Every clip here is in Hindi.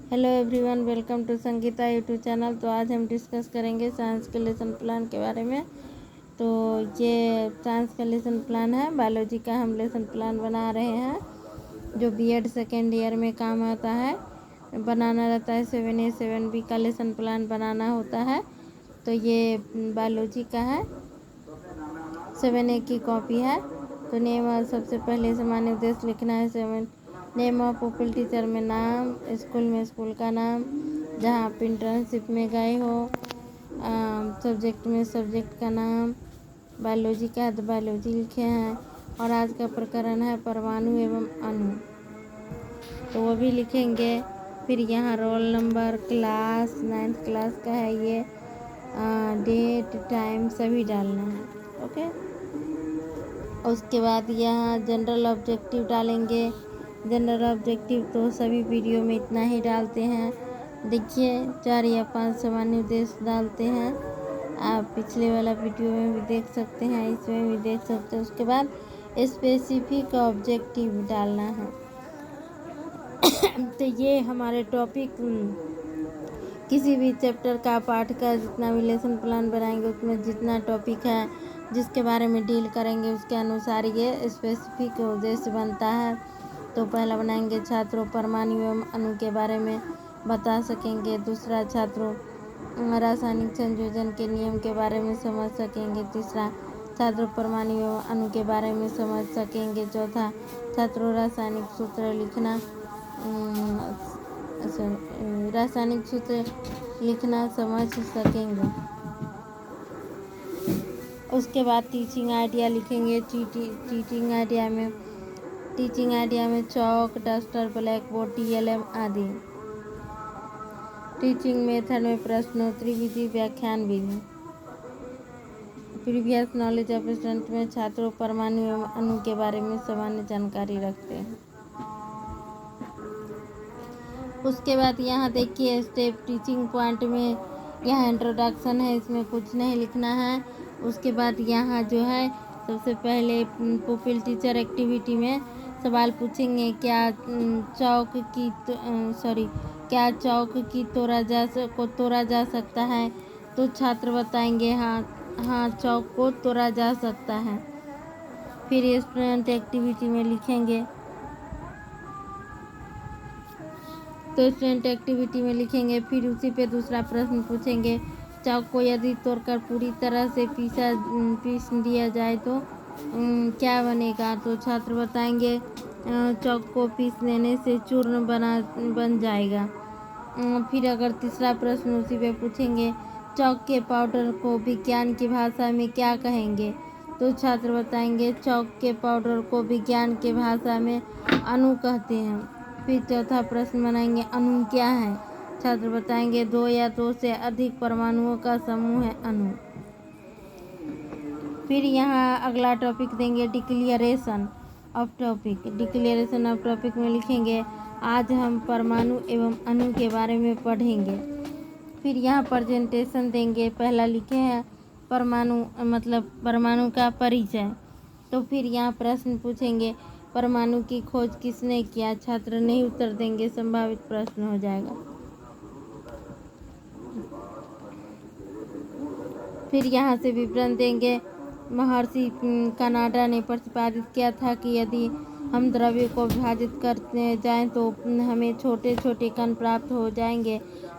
Hello everyone, welcome to Sangeeta YouTube channel. तो आज हम डिस्कस करेंगे साइंस के लेसन प्लान के बारे में। तो ये साइंस का लेसन प्लान है, बायोलॉजी का हम लेसन प्लान बना रहे हैं जो बीएड सेकेंड ईयर में काम आता है। बनाना रहता है 7A 7B का लेसन प्लान बनाना होता है। तो ये बायोलॉजी का है, 7A की कॉपी है। तो नेम सबसे पहले सामान्य उद्देश्य लिखना है। नेम ऑफ पुपिल टीचर में नाम, स्कूल में स्कूल का नाम, जहाँ आप इंटर्नशिप में गए हो, सब्जेक्ट में सब्जेक्ट का नाम। बायोलॉजी का है तो बायोलॉजी लिखे हैं। और आज का प्रकरण है परमाणु एवं अणु, तो वो भी लिखेंगे। फिर यहाँ roll number, class 9th class का है ये, डेट टाइम सभी डालना है। ओके। उसके बाद यहाँ जनरल ऑब्जेक्टिव डालेंगे। जनरल ऑब्जेक्टिव तो सभी वीडियो में इतना ही डालते हैं। देखिए 4 या 5 सामान्य उद्देश्य डालते हैं। आप पिछले वाला वीडियो में भी देख सकते हैं, इसमें भी देख सकते हैं। उसके बाद स्पेसिफिक ऑब्जेक्टिव डालना है। तो ये हमारे टॉपिक, किसी भी चैप्टर का पाठ का जितना भी लेसन प्लान बनाएंगे उसमें जितना टॉपिक है जिसके बारे में डील करेंगे उसके अनुसार ये स्पेसिफिक उद्देश्य बनता है। तो पहला बनाएंगे छात्रों परमाणु एवं अणु के बारे में बता सकेंगे। दूसरा छात्रों रासायनिक संयोजन के नियम के बारे में समझ सकेंगे। तीसरा छात्रों परमाणु एवं अणु के बारे में समझ सकेंगे। चौथा छात्रों रासायनिक सूत्र लिखना रासायनिक सूत्र लिखना समझ सकेंगे। उसके बाद टीचिंग आइडिया लिखेंगे। टीचिंग आइडिया में चौक, डस्टर, ब्लैक बोर्ड, TLM आदि। टीचिंग मेथड में प्रश्नोत्तरी विधि, व्याख्यान विधि। प्रीवियस नॉलेज ऑफ स्टूडेंट में छात्रों परमाणु एवं अणु के बारे में सामान्य जानकारी रखते हैं। उसके बाद यहाँ देखिए स्टेप टीचिंग पॉइंट में यहाँ इंट्रोडक्शन है, इसमें कुछ नहीं लिखना है। उसके बाद यहाँ जो है सबसे पहले पुपिल टीचर एक्टिविटी में सवाल पूछेंगे, क्या चौक की तोड़ा जा सकता है? तो छात्र बताएंगे हाँ चौक को तोड़ा जा सकता है। फिर स्टूडेंट एक्टिविटी में लिखेंगे, तो स्टूडेंट एक्टिविटी में लिखेंगे। फिर उसी पे दूसरा प्रश्न पूछेंगे, चौक को यदि तोड़कर पूरी तरह से पीस दिया जाए तो क्या बनेगा? तो छात्र बताएंगे चौक को पीस देने से चूर्ण बन जाएगा। फिर अगर तीसरा प्रश्न उसी पे पूछेंगे, चौक के पाउडर को विज्ञान की भाषा में क्या कहेंगे? तो छात्र बताएंगे चौक के पाउडर को विज्ञान के भाषा में अणु कहते हैं। फिर चौथा प्रश्न बनाएंगे, अणु क्या है? छात्र बताएंगे 2 या 2 से अधिक परमाणुओं का समूह है अणु। फिर यहाँ अगला टॉपिक देंगे declaration of topic. Declaration of topic में लिखेंगे, आज हम परमाणु एवं अणु के बारे में पढ़ेंगे। फिर यहाँ प्रेजेंटेशन देंगे। पहला लिखे हैं परमाणु मतलब परमाणु का परिचय। तो फिर यहाँ प्रश्न पूछेंगे, परमाणु की खोज किसने किया? छात्र नहीं उत्तर देंगे, संभावित प्रश्न हो जाएगा। फिर यहाँ से विवरण देंगे। महर्षि कनाडा ने प्रतिपादित किया था कि यदि हम द्रव्य को विभाजित करते जाएं तो हमें छोटे छोटे कण प्राप्त हो जाएंगे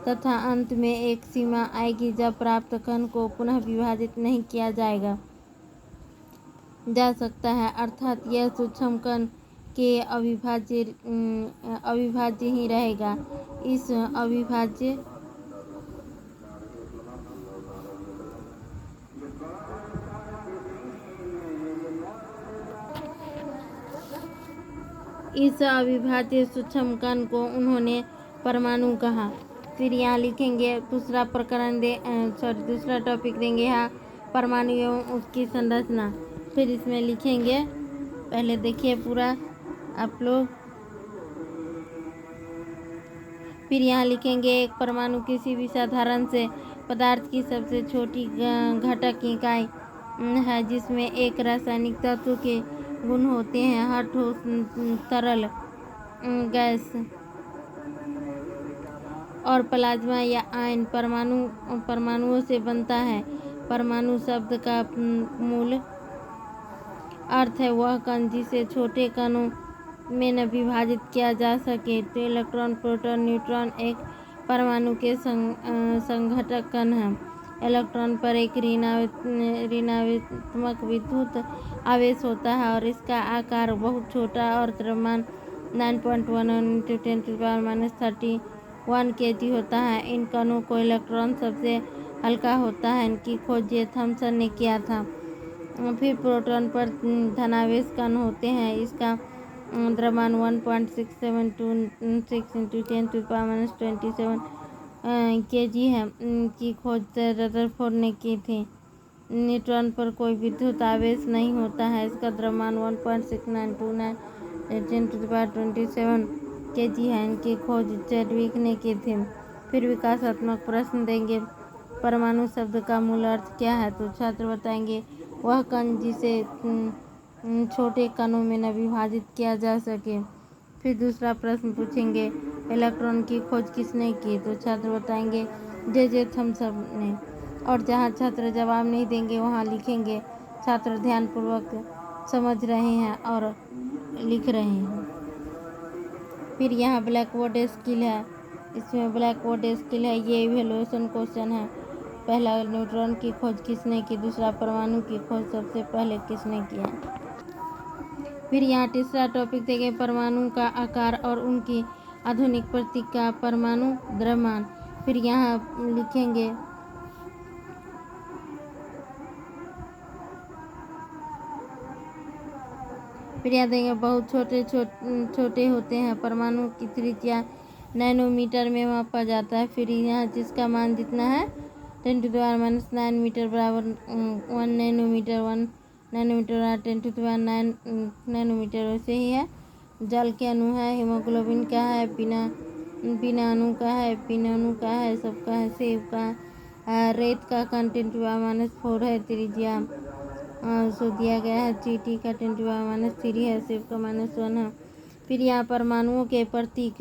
तथा अंत में एक सीमा आएगी जब प्राप्त कण को पुनः विभाजित नहीं किया जा सकता है, अर्थात यह सूक्ष्म कण के अविभाज्य ही रहेगा। इस अविभाज्य सूक्ष्म कण को उन्होंने परमाणु कहा। फिर यहाँ लिखेंगे दूसरा टॉपिक देंगे यहाँ परमाणु एवं उसकी संरचना। फिर इसमें लिखेंगे, पहले देखिए पूरा आप लोग। फिर यहाँ लिखेंगे, एक परमाणु किसी भी साधारण से पदार्थ की सबसे छोटी घटक इकाई है जिसमें एक रासायनिक तत्व के गुण होते हैं। हर ठोस, तरल, गैस और प्लाज्मा या आयन परमाणुओं से बनता है। परमाणु शब्द का मूल अर्थ है वह कण जिसे छोटे कणों में न विभाजित किया जा सके। तो इलेक्ट्रॉन, प्रोटॉन, न्यूट्रॉन एक परमाणु के संघटक कण हैं। इलेक्ट्रॉन पर एक ऋणात्मक विद्युत आवेश होता है और इसका आकार बहुत छोटा और द्रव्यमान 9.1 × 10⁻³ kg होता है। इन कणों को इलेक्ट्रॉन सबसे हल्का होता है। इनकी खोज जे थॉम्सन ने किया था। फिर प्रोटॉन पर धनावेश कण होते हैं। इसका द्रव्यमान 1.6726 × 10⁻27 kg है। की खोज रदरफोर्ड ने की थी। न्यूट्रॉन पर कोई विद्युत आवेश नहीं होता है। इसका द्रव्यमान 1.6929 × 10⁻27 kg है। इनकी खोज चैडविक ने की थी। फिर विकासात्मक प्रश्न देंगे। परमाणु शब्द का मूल अर्थ क्या है? तो छात्र बताएंगे वह कण जिसे छोटे कणों में न विभाजित किया जा सके। फिर दूसरा प्रश्न पूछेंगे इलेक्ट्रॉन की खोज किसने की? तो छात्र बताएंगे जे थॉम्सन ने। और जहाँ छात्र जवाब नहीं देंगे वहाँ लिखेंगे। छात्र ध्यानपूर्वक समझ रहे हैं और लिख रहे हैं। फिर यहाँ ब्लैक बोर्ड स्किल है। इसमें ब्लैक बोर्ड स्किल है, ये इवैल्यूएशन क्वेश्चन है। पहला, न्यूट्रॉन की खोज किसने की? दूसरा, परमाणु की खोज सबसे पहले किसने किया? फिर यहाँ तीसरा टॉपिक देंगे परमाणु का आकार और उनकी आधुनिक प्रतीक का परमाणु द्रव्यमान। फिर यहाँ लिखेंगे फिर यहाँ देंगे बहुत छोटे होते हैं। परमाणु की त्रिज्या नैनोमीटर में मापा जाता है। फिर यहाँ जिसका मान जितना है 10⁻⁹ मीटर बराबर 1 नैनोमीटर, 1 नैनोमीटर 10⁹ नैनोमीटर वैसे ही है। जल के अणु है, हीमोग्लोबिन का है, बिना अणु का है, पिन अणु का है, सबका है, सेब का है। रेत का कण 10⁻⁴ है, त्रिज्या सो दिया गया है। चींटी का 10⁻³ है, सेब का -1 है। फिर यहाँ परमाणुओं के प्रतीक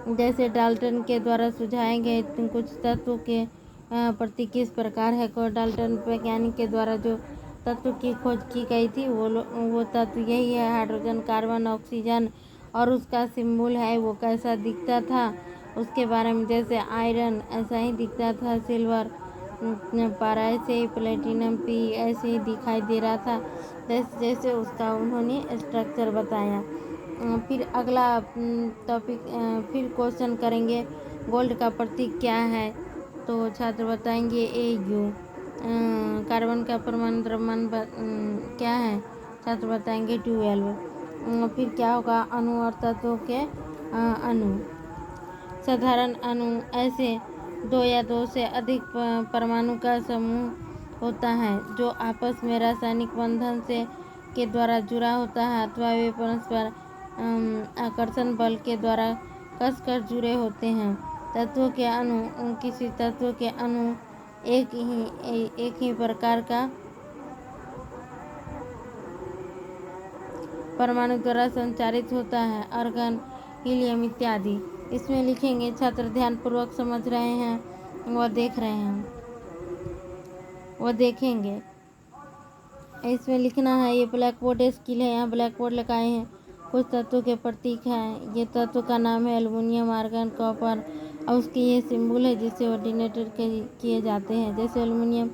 जैसे डाल्टन के द्वारा सुझाए गए कुछ तत्वों के प्रतीक किस प्रकार है। को डाल्टन वैज्ञानिक के द्वारा जो तत्व की खोज की गई थी वो तत्व यही है, हाइड्रोजन, कार्बन, ऑक्सीजन। और उसका सिंबल है वो कैसा दिखता था उसके बारे में, जैसे आयरन ऐसा ही दिखता था, सिल्वर पारा ऐसे ही, प्लेटिनम P ऐसे ही दिखाई दे रहा था जैसे उसका उन्होंने स्ट्रक्चर बताया। फिर अगला टॉपिक फिर क्वेश्चन करेंगे गोल्ड का प्रतीक क्या है? तो छात्र बताएंगे Au। कार्बन का परमाणु द्रव्यमान क्या है? छात्र बताएंगे 12। फिर क्या होगा? अणु और तत्वों के अणु। साधारण अणु ऐसे 2 या 2 से अधिक परमाणु का समूह होता है जो आपस में रासायनिक बंधन के द्वारा जुड़ा होता है अथवा वे परस्पर आकर्षण बल के द्वारा कसकर जुड़े होते हैं। तत्वों के अणु किसी तत्व के अणु एक ही प्रकार का परमाणु द्वारा संचारित होता है, आर्गन, हीलियम इत्यादि। इसमें लिखेंगे। छात्र ध्यानपूर्वक समझ रहे हैं व देख रहे हैं वो देखेंगे। इसमें लिखना है। ये ब्लैक बोर्ड स्किल है। यहाँ ब्लैक बोर्ड लगाए हैं। कुछ तत्वों के प्रतीक हैं। ये तत्व का नाम है एल्युमिनियम, आर्गन, कॉपर और उसके ये सिंबल है जिससे वो डिनोटेड किए जाते हैं। जैसे एल्युमिनियम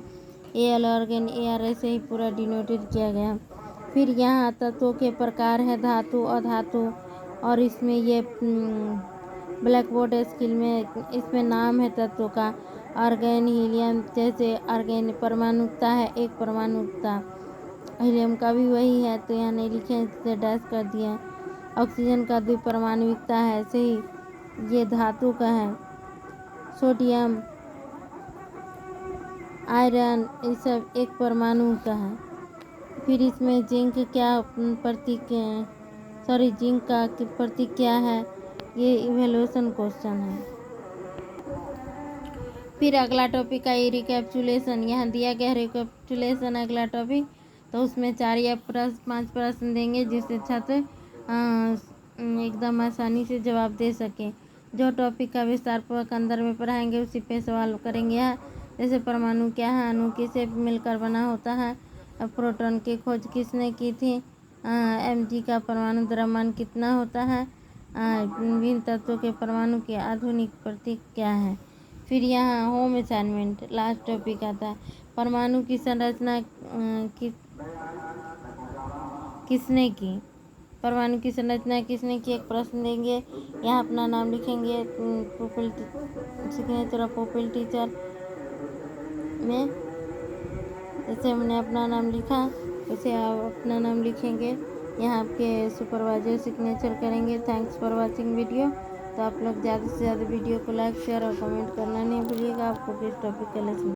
Al, आर्गन Ar, ऐसे ही पूरा डिनोटेड किया गया। फिर यहाँ तत्वों के प्रकार है धातु, अधातु। और इसमें ये ब्लैक बोर्ड स्किल में इसमें नाम है तत्वों का। आर्गन, हीलियम, जैसे आर्गन परमाणुकता है, एक परमाणुकता। हीलियम का भी वही है तो यहाँ नहीं लिखे, इससे डैश कर दिया। ऑक्सीजन का द्विपरमाणुकता है, ऐसे ही ये धातु का है। सोडियम, आयरन, ये सब एक परमाणु का है। फिर इसमें जिंक क्या प्रतीक जिंक का प्रतीक क्या है? ये इवैल्यूएशन क्वेश्चन है। फिर अगला टॉपिक है रिकैप्चुलेशन। यहाँ दिया गया रिकैप्चुलेशन अगला टॉपिक, तो उसमें 4 या 5 प्रश्न देंगे जिससे छात्र एकदम आसानी से जवाब दे सके। जो टॉपिक का विस्तारपूर्वक अंदर में पढ़ाएंगे उसी पे सवाल करेंगे यहाँ। जैसे परमाणु क्या है, अणु किससे मिलकर बना होता है, प्रोटॉन की खोज किसने की थी, Mg का परमाणु द्रव्यमान कितना होता है, विभिन्न तत्वों के परमाणु के आधुनिक प्रतीक क्या है। फिर यहाँ होम असाइनमेंट लास्ट टॉपिक आता है, परमाणु की संरचना किसने की, परमाणु की संरचना किसने की, एक प्रश्न देंगे, यहाँ अपना नाम लिखेंगे सिग्नेचर ऑफ पुपिल टीचर में। जैसे हमने अपना नाम लिखा वैसे आप अपना नाम लिखेंगे, यहाँ आपके सुपरवाइजर सिग्नेचर करेंगे। Thanks for watching video. तो आप लोग ज़्यादा से ज़्यादा वीडियो को लाइक शेयर और कमेंट करना नहीं भूलिएगा। आपको किस टॉपिक का लेसन